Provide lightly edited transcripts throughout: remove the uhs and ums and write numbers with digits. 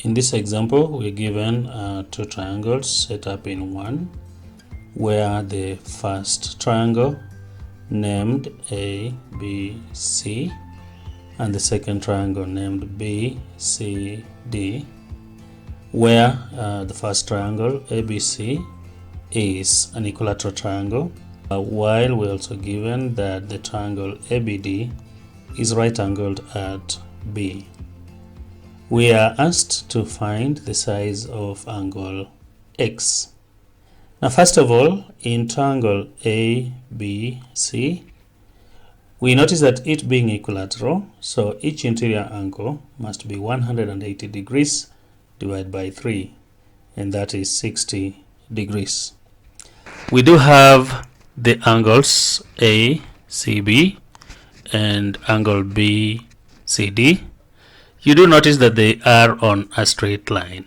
In this example, we're given two triangles set up in one, where the first triangle named ABC and the second triangle named BCD, where the first triangle ABC is an equilateral triangle, while we're also given that the triangle ABD is right angled at B. We are asked to find the size of angle X. Now, first of all, in triangle ABC, we notice that it being equilateral, so each interior angle must be 180 degrees divided by 3, and that is 60 degrees. We do have the angles ACB and angle BCD. You do notice that they are on a straight line.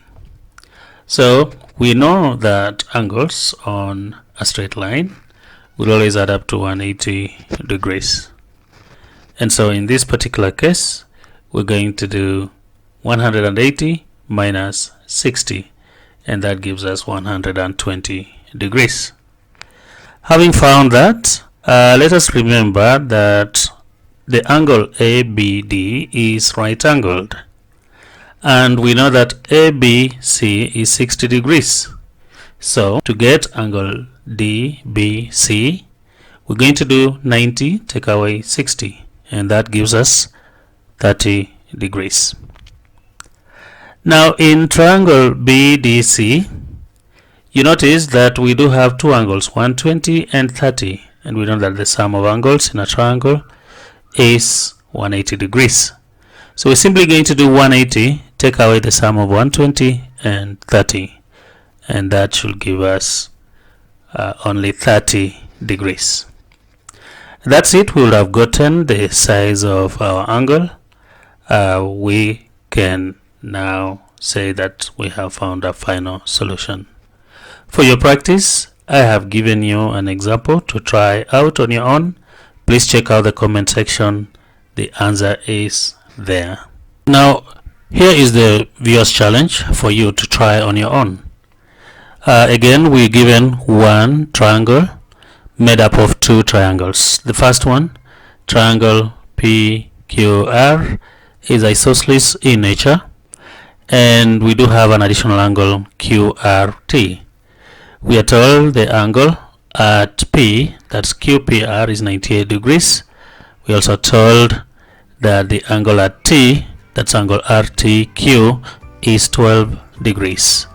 So we know that angles on a straight line will always add up to 180 degrees. And so in this particular case, we're going to do 180 minus 60, and that gives us 120 degrees. Having found that, let us remember that the angle ABD is right angled, and we know that ABC is 60 degrees. So to get angle DBC, we're going to do 90 take away 60, and that gives us 30 degrees. Now in triangle BDC, you notice that we do have two angles, 120 and 30, and we know that the sum of angles in a triangle is 180 degrees. So we're simply going to do 180 take away the sum of 120 and 30, and that should give us only 30 degrees. That's it. We would have gotten the size of our angle. We can now say that we have found a final solution. For your practice, I have given you an example to try out on your own. Please check out the comment section. The answer is there. Now, here is the viewer's challenge for you to try on your own. Again, we're given one triangle made up of two triangles. The first one, triangle PQR, is isosceles in nature, and we do have an additional angle QRT. We are told the angle at P, that's QPR, is 98 degrees. We also told that the angle at T, that's angle RTQ, is 12 degrees.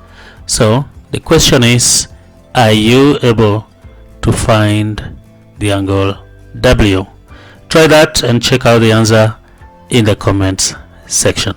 So the question is, are you able to find the angle W? Try that and check out the answer in the comments section.